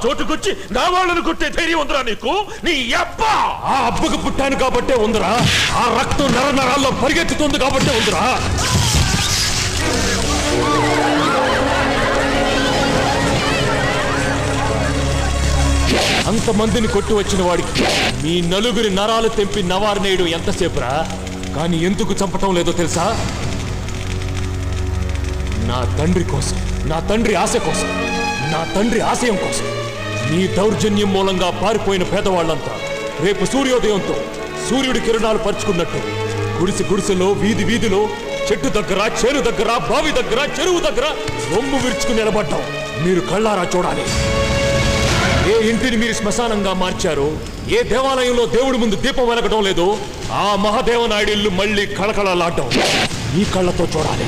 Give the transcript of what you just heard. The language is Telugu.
చోటుకొచ్చి నా వాళ్ళను కొట్టే ధైర్యం ఉందిరా నీకు? నీ అబ్బా! ఆ అబ్బకు పుట్టాను కాబట్టే ఉందిరా. ఆ రక్తం నర నరాల్లో పరిగెత్తుతుంది కాబట్టే ఉందిరా. అంతమందిని కొట్టి వచ్చిన వాడికి మీ నలుగురి నరాలు తెంపి నవారనేయడం ఎంతసేపురా? కానీ ఎందుకు చంపటం లేదో తెలుసా? నా తండ్రి కోసం, నా తండ్రి ఆశ కోసం, నా తండ్రి ఆశయం కోసం. నీ దౌర్జన్యం మూలంగా పారిపోయిన పేదవాళ్లంతా రేపు సూర్యోదయంతో సూర్యుడి కిరణాలు పరుచుకున్నట్టు గుడిసె గుడిసెలో, వీధి వీధిలో, చెట్టు దగ్గర, చేను దగ్గర, బావి దగ్గర, చెరువు దగ్గర రొమ్ము విరుచుకుని నిలబడ్డాం. మీరు కళ్ళారా చూడాలి. ఏ ఇంటిని మీరు శ్మశానంగా మార్చారో, ఏ దేవాలయంలో దేవుడి ముందు దీపం వెలగడం లేదో, ఆ మహాదేవనాయుడు ఇల్లు మళ్ళీ కళకళలాడ్డం ఈ కళ్ళతో చూడాలి.